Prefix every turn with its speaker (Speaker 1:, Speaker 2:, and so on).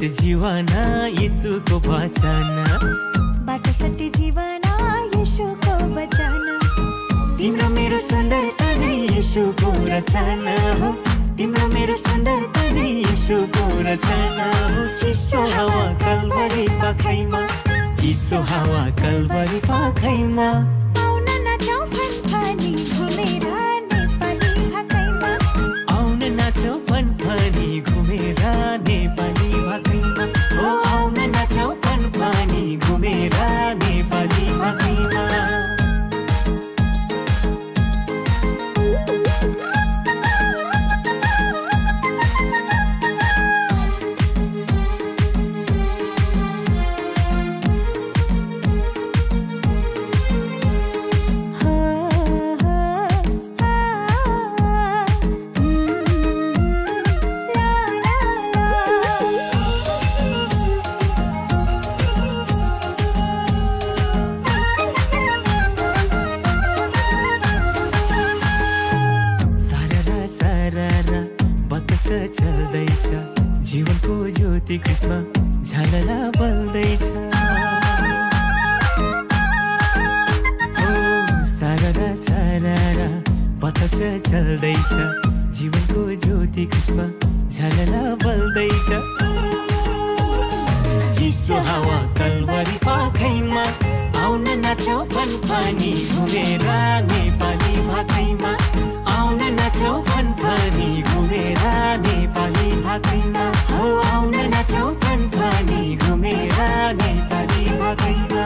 Speaker 1: सत्य जीवन येशूको वचन
Speaker 2: बाटो सत्य जीवन येशूको वचन
Speaker 1: तिम्रो मेरो सुन्दरता नै येशूको रचना हो तिम्रो मेरो सुन्दरता नै येशूको रचना हो चिसो हावा कल्वरी पाखैमा चिसो हावा कल्वरी पाखैमा
Speaker 2: आउन नाचौ फनफनी घुमेर नेपाली भाकैमा
Speaker 1: आउन नाचौ फनफनी घुमेर नेपाली भाकैमा हो आउन नाचौ फनफनी घुमेर नेपाली भाकैमा चल्दैछ जीवनको ज्योति कृष्ण झलला बल्दैछ सारा सारा बतास चल्दैछ जीवनको ज्योति कृष्ण झलला बल्दैछ चिसो हावा कल्वरी पाखैमा आउन नाचौ फनफनी घुमेर नेपाली भाकैमा आउन नाचौ फनफनी घुमेर नेपाली भाकैमा हो आउन नाचौ फनफनी घुमेर नेपाली भाकैमा